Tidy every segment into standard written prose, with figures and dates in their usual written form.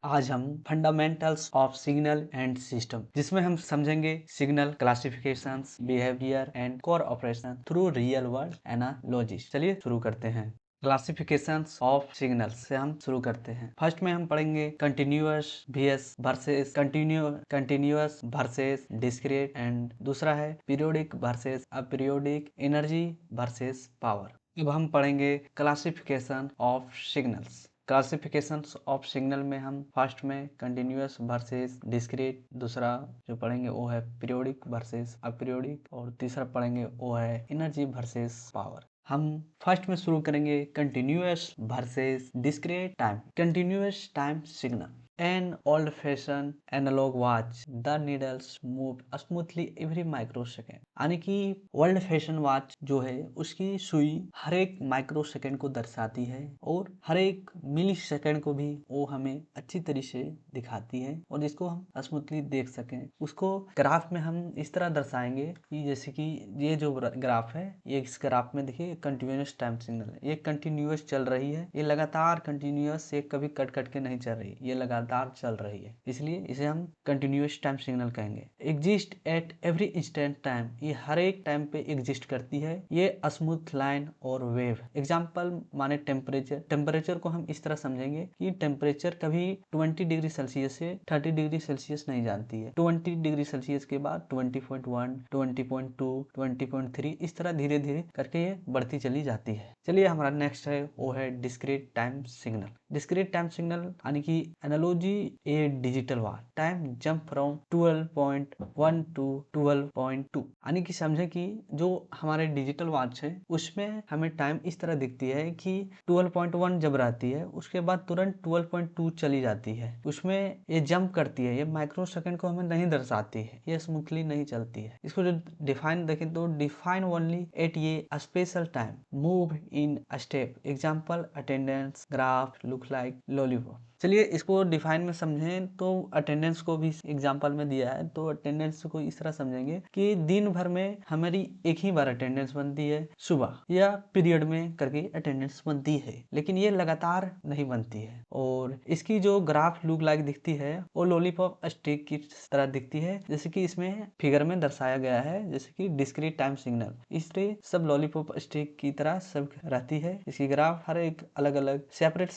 आज हम fundamentals of signal and system जिसमें हम समझेंगे signal classifications, behaviour and core operation through real world analogies. चलिए शुरू करते हैं। क्लासिफिकेशंस ऑफ सिग्नल्स से हम शुरू करते हैं। फर्स्ट में हम पढ़ेंगे continuous continuous versus discrete and दूसरा है periodic versus aperiodic, energy versus power. अब हम पढ़ेंगे classification of signals. Classifications of signal में हम फर्स्ट में कंटिन्यूअस वर्सेस डिस्क्रीट, दूसरा जो पढ़ेंगे वो है पीरियोडिक वर्सेस अपीरियोडिक और तीसरा पढ़ेंगे वो है एनर्जी वर्सेस पावर। हम फर्स्ट में शुरू करेंगे continuous versus discrete time. Continuous time signal An old-fashioned analog watch, the needles move smoothly every microsecond। यानी कि ओल्ड फैशन वॉच जो है उसकी सुई हर एक माइक्रोसेकंड को दर्शाती है और हर एक मिली सेकंड को भी वो हमें अच्छी तरीके से दिखाती है और जिसको हम स्मूथली देख सकें। उसको ग्राफ में हम इस तरह दर्शाएंगे कि जैसे कि ये जो ग्राफ है, ये इस ग्राफ में देखिए कंटिन्यूअस टाइम सिग्नल है, ये कंटिन्यूअस चल रही है, ये लगातार कंटिन्यूअस, ये कभी कट कट के नहीं चल रही, ये लगातार चल रही है, इसलिए इसे हम कंटिन्यूअस टाइम सिग्नल कहेंगे। Exist at every instant time, ये हर एक टाइम पे एग्जिस्ट करती है, ये स्मूथ लाइन और वेव। एग्जांपल माने टेम्परेचर को हम इस तरह समझेंगे कि टेम्परेचर कभी 20 डिग्री सेल्सियस से 30 डिग्री सेल्सियस नहीं जानती है। 20 डिग्री सेल्सियस के बाद 20.1, 20.2, 20.3 इस तरह धीरे धीरे करके ये बढ़ती चली जाती है। चलिए हमारा नेक्स्ट है वो है discrete time signal. Discrete time signal यानी कि analogy a digital watch, time jump from 12.1 to 12.2। यानी कि समझे कि जो हमारे डिजिटल वॉच है उसमें हमें टाइम इस तरह दिखती है कि 12.1 जब रहती है उसके बाद तुरंत 12.2 चली जाती है। उसमें ये जंप करती है, ये माइक्रो सेकंड को हमें नहीं दर्शाती है, ये स्मूथली नहीं चलती है। इसको जो डिफाइन देखें तो डिफाइन ओनली एट ये special time, move in step. Example attendance graph look like lollipop. चलिए इसको डिफाइन में समझें तो अटेंडेंस को भी एग्जांपल में दिया है, तो अटेंडेंस को इस तरह समझेंगे कि दिन भर में हमारी एक ही बार अटेंडेंस बनती है, सुबह या पीरियड में करके अटेंडेंस बनती है, लेकिन ये लगातार नहीं बनती है। और इसकी जो ग्राफ लुक लाइक दिखती है वो लॉलीपॉप स्टिक की तरह दिखती है, जैसे कि इसमें फिगर में दर्शाया गया है, जैसे कि डिस्क्रीट टाइम सिग्नल इसलिए सब लॉलीपॉप स्टिक की तरह सब रहती है। इसकी ग्राफ हर एक अलग अलग सेपरेट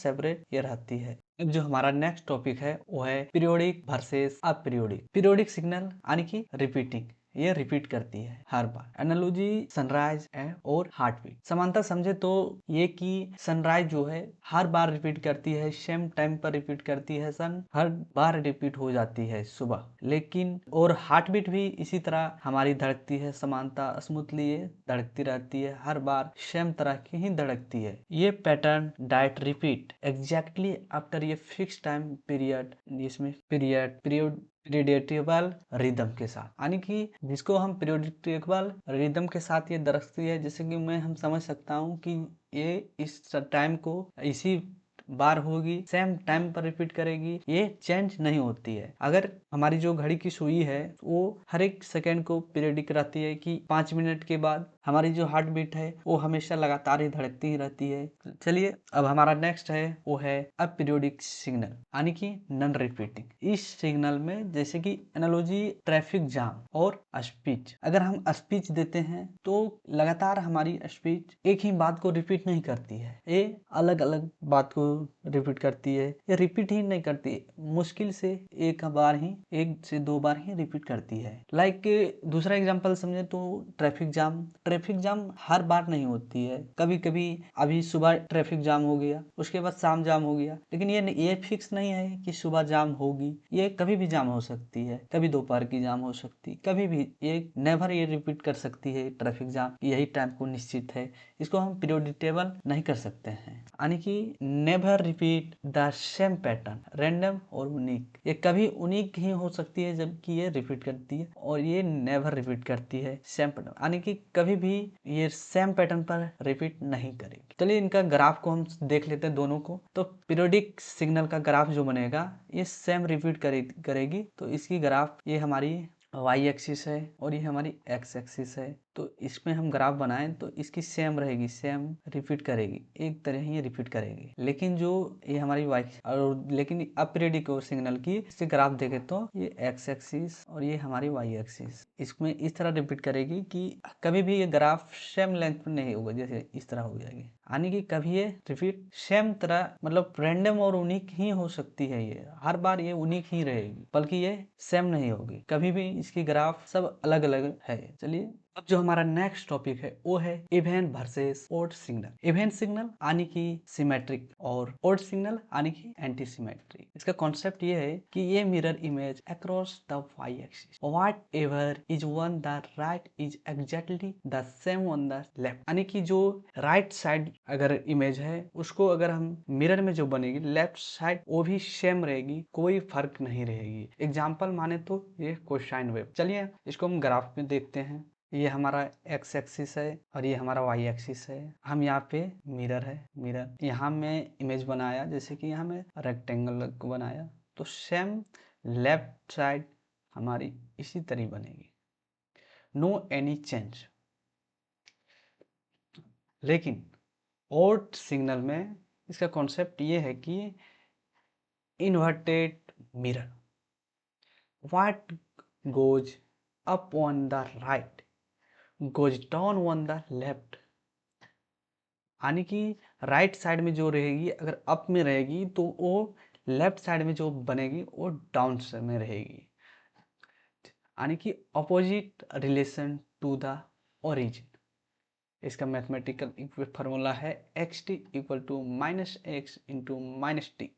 ये रहती है। अब जो हमारा नेक्स्ट टॉपिक है वो है periodic versus aperiodic. Periodic signal यानी कि रिपीटिंग, ये रिपीट करती है हर बार। एनालॉजी सनराइज और हार्टबीट। समानता समझे तो ये कि सनराइज जो है हर बार रिपीट करती है, सेम टाइम पर रिपीट करती है, सन हर बार रिपीट हो जाती है सुबह। लेकिन और हार्टबीट भी इसी तरह हमारी धड़कती है, समानता स्मूथली ये धड़कती रहती है, हर बार सेम तरह की ही धड़कती है। ये pattern diet repeat exactly after ये फिक्स टाइम पीरियड, इसमें पीरियडेटिबल रिदम के साथ, यानी कि जिसको हम पीरियडेटिबल रिदम के साथ ये दर्शाती है। जैसे कि मैं हम समझ सकता हूँ कि ये इस टाइम को इसी बार होगी, सेम टाइम पर रिपीट करेगी, ये चेंज नहीं होती है। अगर हमारी जो घड़ी की सुई है वो हर एक सेकेंड को पीरियडिक रहती है कि 5 मिनट के बाद हमारी जो हार्ट बीट है वो हमेशा लगातार ही धड़कती ही रहती है। चलिए अब हमारा नेक्स्ट है वो है अपीरियोडिक सिग्नल यानी कि नॉन रिपीटिंग। इस सिग्नल में जैसे कि एनालॉजी ट्रैफिक जाम और स्पीच, अगर हम स्पीच देते हैं तो लगातार हमारी स्पीच एक ही बात को रिपीट नहीं करती है, ये अलग अलग बात को रिपीट करती है, ये रिपीट ही नहीं करती, मुश्किल से एक बार ही, 1 से 2 बार ही रिपीट करती है। लाइक दूसरा एग्जांपल समझे तो ट्रैफिक जाम हर बार नहीं होती है, कभी कभी अभी सुबह ट्रैफिक जाम हो गया, उसके बाद शाम जाम हो गया, लेकिन ये फिक्स नहीं है कि सुबह जाम होगी, ये कभी भी जाम हो सकती है, कभी दोपहर की जाम हो सकती, कभी भी, ये नेवर ये रिपीट कर सकती है ट्रैफिक जाम, यही टाइम को निश्चित है। इसको हम पीरियडिटेबल नहीं कर सकते हैं, यानी कि never repeat the same pattern, random और यूनिक। ये कभी यूनिक ही हो सकती है जबकि ये रिपीट करती है, और ये नेवर रिपीट करती है सेम पैटर्न, यानी कि कभी भी ये सेम पैटर्न पर रिपीट नहीं करेगी। चलिए इनका ग्राफ को हम देख लेते हैं दोनों को। तो पीरियोडिक सिग्नल का ग्राफ जो बनेगा ये सेम रिपीट करेगी, तो इसकी ग्राफ ये हमारी y एक्सिस है और ये हमारी x एक्सिस है। तो इसमें हम ग्राफ बनाएं तो इसकी सेम रहेगी, सेम रिपीट करेगी, एक तरह ही रिपीट करेगी। लेकिन जो ये हमारी वाई और लेकिन अपीरियोडिक सिग्नल की इससे ग्राफ देखें तो ये एक्स एक्सिस और ये हमारी वाई एक्सिस इसमें इस तरह रिपीट करेगी कि कभी भी ये ग्राफ सेम लेंथ पर नहीं होगा, जैसे इस तरह हो जाएगी। यानी कि कभी ये रिपीट सेम तरह मतलब रैंडम और यूनिक ही हो सकती है, ये हर बार ये यूनिक ही रहेगी, बल्कि ये सेम नहीं होगी, कभी भी इसकी ग्राफ सब अलग अलग है। चलिए अब जो हमारा नेक्स्ट टॉपिक है वो है even versus odd signal. Even signal यानी कि सिमेट्रिक और ओड सिग्नल यानी कि एंटी सिमेट्रिक। इसका कॉन्सेप्ट ये है कि ये mirror image across the Y axis, whatever is on the right is exactly the same on the left. यानी कि जो राइट साइड अगर इमेज है उसको अगर हम मिरर में जो बनेगी लेफ्ट साइड वो भी सेम रहेगी, कोई फर्क नहीं रहेगी। एग्जाम्पल माने तो ये कोसाइन वेव। चलिए इसको हम ग्राफ में देखते हैं। ये हमारा एक्स एक्सिस है और ये हमारा वाई एक्सिस है। हम यहाँ पे मिरर है, मिरर यहाँ में इमेज बनाया, जैसे कि यहाँ में रेक्टेंगल को बनाया, तो सेम लेफ्ट साइड हमारी इसी तरह बनेगी, नो एनी चेंज। लेकिन ओड सिग्नल में इसका कॉन्सेप्ट ये है कि inverted mirror, what goes up on the right goes down on the left. यानी कि राइट साइड में जो रहेगी अगर अप में रहेगी तो वो लेफ्ट साइड में जो बनेगी वो डाउन में रहेगी, यानी कि opposite relation to the origin. इसका मैथमेटिकल फार्मूला है X T equal to minus X into minus T.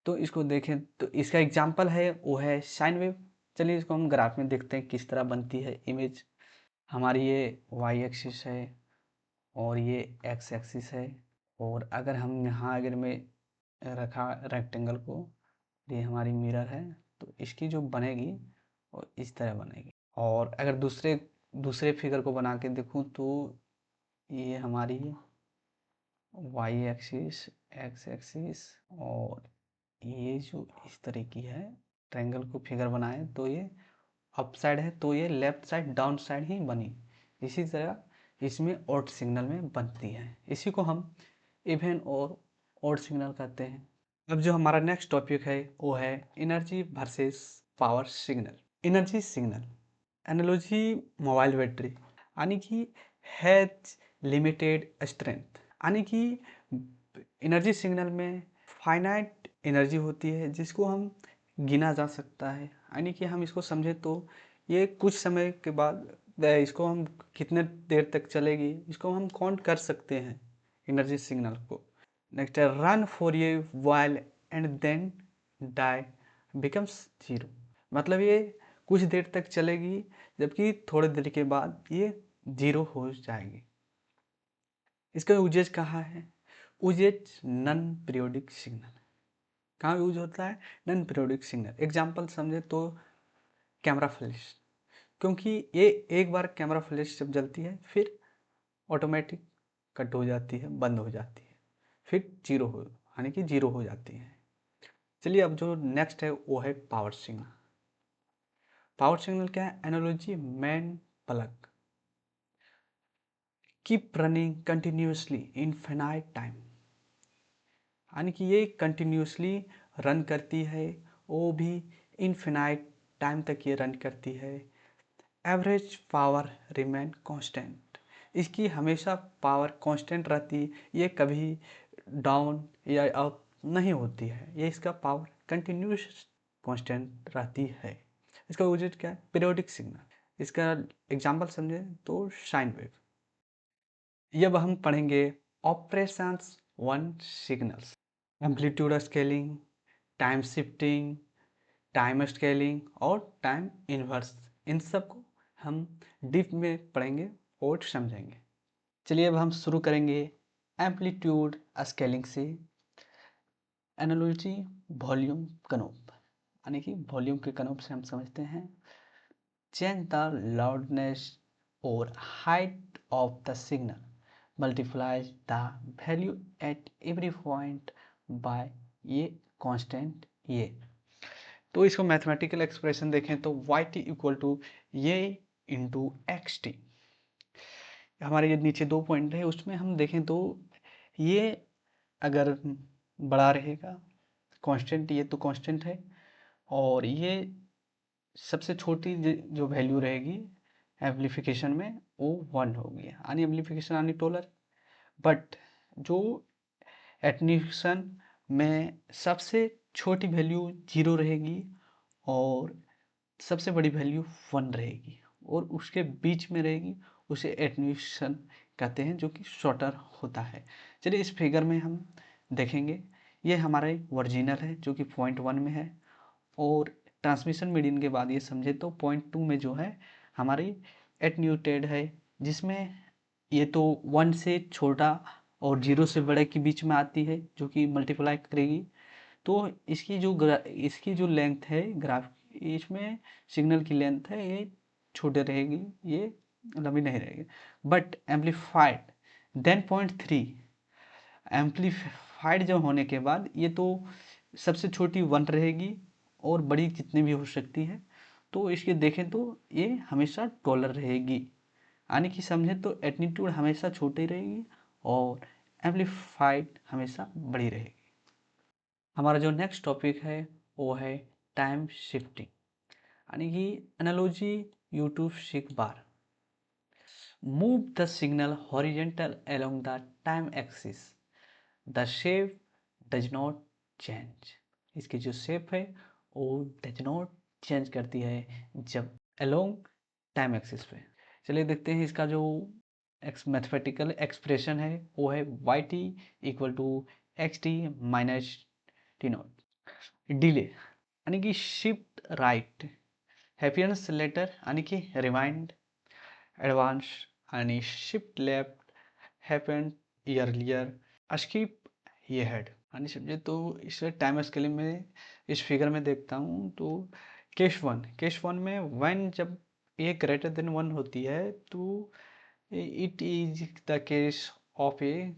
तो इसको देखें तो इसका एग्जाम्पल है वो है साइन वेव। चलिए इसको हम ग्राफ में देखते हैं किस तरह बनती है इमेज। हमारी ये वाई एक्सिस है और ये एक्स एक्सिस है, और अगर हम यहाँ अगर मैं रखा रेक्टेंगल को, ये हमारी मिरर है, तो इसकी जो बनेगी वो इस तरह बनेगी। और अगर दूसरे फिगर को बना के देखूँ तो ये हमारी वाई एक्सिस, एक्स एक्सिस, और ये जो इस तरह की है ट्रायंगल को फिगर बनाए तो ये अप साइड है, तो ये लेफ्ट साइड डाउन साइड ही बनी। इसी तरह इसमें ऑड सिग्नल में बनती है। इसी को हम इवन और ऑड सिग्नल कहते हैं। अब जो हमारा नेक्स्ट टॉपिक है वो है energy versus power signal. Energy signal analogy mobile battery, यानी कि हैज लिमिटेड स्ट्रेंथ। यानी कि एनर्जी सिग्नल में फाइनाइट एनर्जी होती है जिसको हम गिना जा सकता है। यानी कि हम इसको समझे तो ये कुछ समय के बाद इसको हम कितने देर तक चलेगी इसको हम काउंट कर सकते हैं एनर्जी सिग्नल को। नेक्स्ट है run for a while and then die becomes zero. मतलब ये कुछ देर तक चलेगी जबकि थोड़ी देर के बाद ये जीरो हो जाएगी। इसका यूजेज कहाँ है? Usages non periodic signal. कहाँ यूज होता है? Non periodic signal. एग्जाम्पल समझे तो कैमरा फ्लैश, क्योंकि ये एक बार कैमरा फ्लैश जब जलती है फिर ऑटोमेटिक कट हो जाती है, बंद हो जाती है, फिर जीरो हो यानी कि जीरो हो जाती है। चलिए अब जो नेक्स्ट है वो है पावर सिग्नल। पावर सिग्नल क्या है? Analogy man plug keep running continuously infinite time. यानी कि ये कंटिन्यूसली रन करती है, वो भी इनफिनाइट टाइम तक ये रन करती है। एवरेज पावर रिमेन कांस्टेंट, इसकी हमेशा पावर कांस्टेंट रहती है, ये कभी डाउन या अप नहीं होती है, ये इसका पावर कंटिन्यूस कांस्टेंट रहती है। इसका यूजेज क्या है? Periodic signal. इसका एग्जांपल समझे तो साइन वेव। ये अब हम पढ़ेंगे operations one signals, amplitude scaling, time shifting, time scaling और टाइम इन्वर्स। इन सब को हम डीप में पढ़ेंगे और समझेंगे। चलिए अब हम शुरू करेंगे एम्पलीट्यूड स्केलिंग से। एनालॉजी वॉल्यूम कनोप, यानी कि वॉल्यूम के कनोप से हम समझते हैं चेंज द लाउडनेस और height of the signal multiplies the value at every point by ये कांस्टेंट ये। तो इसको मैथमेटिकल एक्सप्रेशन देखें तो वाई टी इक्वल टू ये इंटू एक्स टी। हमारे ये नीचे 2 पॉइंट है, उसमें हम देखें तो ये अगर बड़ा रहेगा कांस्टेंट, ये तो कांस्टेंट है, और ये सबसे छोटी जो वैल्यू रहेगी एम्प्लीफिकेशन में वो 1 होगी, यानी एम्प्लीफिकेशन यानी टोलर। बट जो एटन्यूएशन में सबसे छोटी वैल्यू 0 रहेगी और सबसे बड़ी वैल्यू 1 रहेगी, और उसके बीच में रहेगी, उसे एटन्यूएशन कहते हैं, जो कि शॉर्टर होता है। चलिए इस फिगर में हम देखेंगे, ये हमारा ओरिजिनल है जो कि 0.1 में है, और ट्रांसमिशन मीडियन के बाद ये समझे तो 0.2 में जो है हमारी एटन्यूटेड है, जिसमें ये तो 1 से छोटा और 0 से बड़े के बीच में आती है, जो कि मल्टीप्लाई करेगी। तो इसकी जो लेंथ है ग्राफ, इसमें सिग्नल की लेंथ है ये छोटे रहेगी, ये लंबी नहीं रहेगी। बट एम्पलीफाइड देन 0.3, एम्पलीफाइड जब होने के बाद ये तो सबसे छोटी 1 रहेगी और बड़ी जितनी भी हो सकती है। तो इसके देखें तो ये हमेशा टॉलर रहेगी, यानी कि समझें तो एटीट्यूड हमेशा छोटी रहेगी और एम्पलीफाइड हमेशा बड़ी रहेगी। हमारा जो नेक्स्ट टॉपिक है वो है टाइम शिफ्टिंग, यानी कि एनालॉजी यूट्यूब सीख बार। Move the signal horizontal along the time axis, the shape does not change. इसकी जो शेप है वो डज नॉट चेंज करती है जब अलोंग टाइम एक्सिस पे। चलिए देखते हैं इसका जो मैथमेटिकल एक्सप्रेशन है वो है Y T equal to x T minus T naught. Delay यानी कि शिफ्ट राइट, हैप्पीनेस लेटर यानी कि रिवाइंड, एडवांस यानी shift left, happened earlier, skip ahead. यानी समझे तो इस टाइम स्केलिंग में इस फिगर में देखता हूँ तो केस वन में वन जब ए ग्रेटर देन 1 होती है तो it is the case of a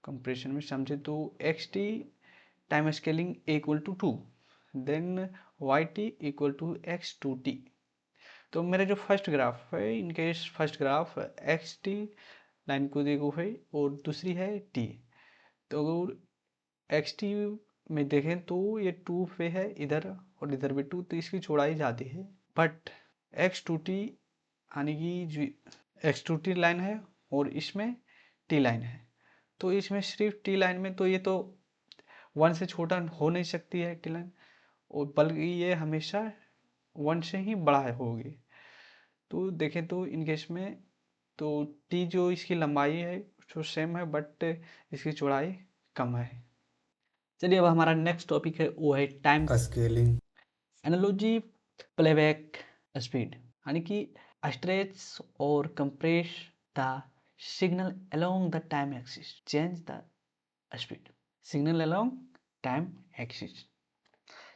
compression में समझे तो x T time scaling equal to 2, then Y T equal to X two T. तो मेरा जो फर्स्ट ग्राफ है, इनके first graph X T line को देखो है और दूसरी है टी। तो एक्स टी में देखें तो ये 2 पे है इधर और इधर भी 2, तो इसकी चौड़ाई ज़्यादा है। बट एक्स टू टी यानी कि जो एक्स टू टी लाइन है और इसमें टी लाइन है, तो इसमें सिर्फ टी लाइन में तो ये तो 1 से छोटा हो नहीं सकती है टी लाइन, और बल्कि ये हमेशा 1 से ही बड़ा है होगी। तो देखें तो इन केस में तो टी जो इसकी लंबाई है जो सेम है, बट इसकी चौड़ाई कम है। चलिए अब हमारा नेक्स्ट टॉपिक है वो है time scaling, analogy playback speed, यानी कि स्ट्रेच और compress the signal along the time axis, change the speed signal along time axis.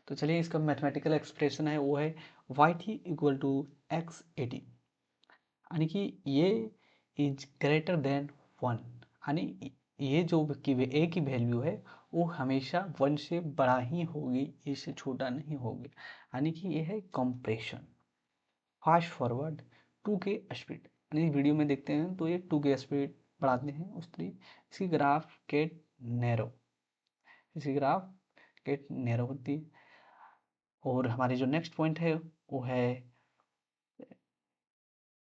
तो चलिए इसका मैथमेटिकल एक्सप्रेशन है वो है Y T equal to X A T, यानी कि ये इज ग्रेटर देन 1, यानी ये जो ए की वैल्यू है वो हमेशा 1 से बड़ा ही होगी, इससे छोटा नहीं होगी, यानी कि ये है कंप्रेशन। फास्ट फॉरवर्ड 2 के स्पीड, यानी वीडियो में देखते हैं तो ये 2 के स्पीड बढ़ाते हैं उस तरीके इसकी ग्राफ गेट नैरो, इसकी ग्राफ गेट नैरो होती है। और हमारी जो नेक्स्ट पॉइंट है वो है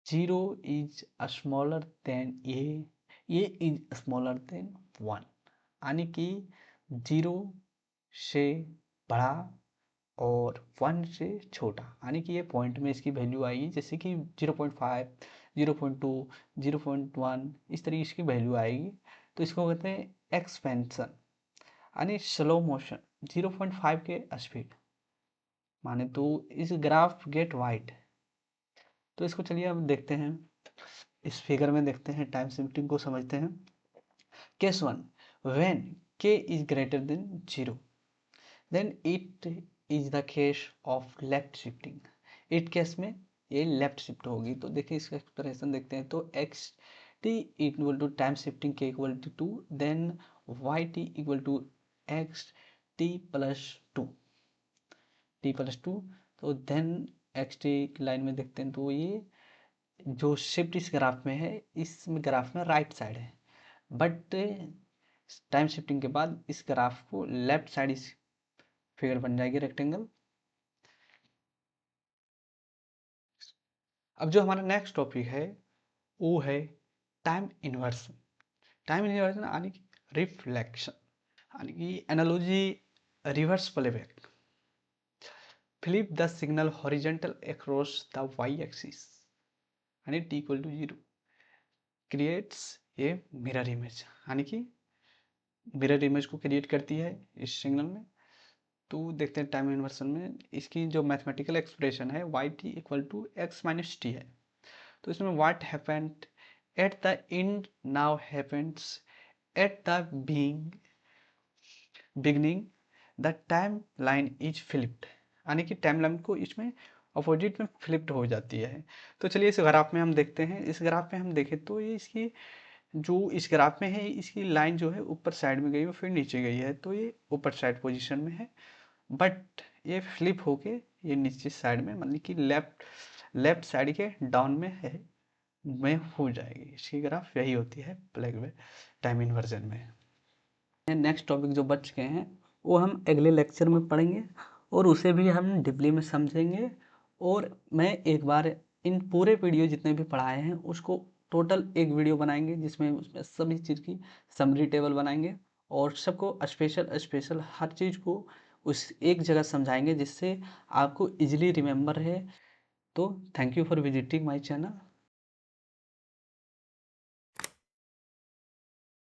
0 is smaller than A is smaller than 1, यानी कि 0 से बड़ा और 1 से छोटा, यानी कि ये पॉइंट में इसकी वैल्यू आएगी, जैसे कि 0.5 0.2 0.1 इस तरीके इसकी वैल्यू आएगी। तो इसको कहते हैं एक्सपेंशन, यानी स्लो मोशन 0.5 के स्पीड माने तो इस ग्राफ गेट वाइड। तो इसको चलिए अब देखते हैं, इस फिगर में देखते हैं, टाइम शिफ्टिंग को समझते हैं। Case 1, when k is greater than 0 then it is the case of left shifting. It case में ये लेफ्ट शिफ्ट होगी। तो देखिए इसका एक्सप्रेशन देखते हैं, तो x T equal to time shifting k equal to 2, then Y T equal to x t plus 2 t plus 2, तो देन XT की लाइन में देखते हैं तो ये जो शिफ्ट इस ग्राफ में है, इस ग्राफ में राइट साइड है, बट टाइम शिफ्टिंग के बाद इस ग्राफ को लेफ्ट साइड इस फिगर बन जाएगी रेक्टेंगल। अब जो हमारा नेक्स्ट टॉपिक है वो है टाइम इन्वर्सन। टाइम इन्वर्सन यानी कि रिफ्लेक्शन, यानी कि analogy reverse playback. Flip the signal horizontal across the Y axis यानी t equal to 0 creates a mirror image, यानी कि मिरर इमेज को क्रिएट करती है इस सिग्नल में। तो देखते हैं टाइम इन्वर्सन में इसकी जो मैथमेटिकल एक्सप्रेशन है Y T equal to X minus T है। तो इसमें what happened at the end now happens at the beginning the time line is flipped, यानी कि टाइम लाइन को इसमें अपोजिट में फ्लिप्ड हो जाती है। तो चलिए इस ग्राफ में हम देखते हैं। इस ग्राफ में हम देखें तो ये इसकी जो इस ग्राफ में है इसकी लाइन जो है ऊपर साइड में गई और फिर नीचे गई है, तो ये ऊपर साइड पोजीशन में है, बट ये फ्लिप होके ये नीचे साइड में मतलब कि लेफ्ट साइड के डाउन में है में हो जाएगी। इसकी ग्राफ यही होती है ब्लैक में टाइम इन्वर्जन में। नेक्स्ट टॉपिक जो बच गए हैं वो हम अगले लेक्चर में पढ़ेंगे और उसे भी हम डीपली में समझेंगे। और मैं एक बार इन पूरे वीडियो जितने भी पढ़ाए हैं उसको टोटल एक वीडियो बनाएंगे जिसमें उसमें सभी चीज़ की समरी टेबल बनाएंगे और सबको स्पेशल हर चीज़ को उस एक जगह समझाएंगे जिससे आपको इजीली रिमेम्बर है। तो thank you for visiting my channel.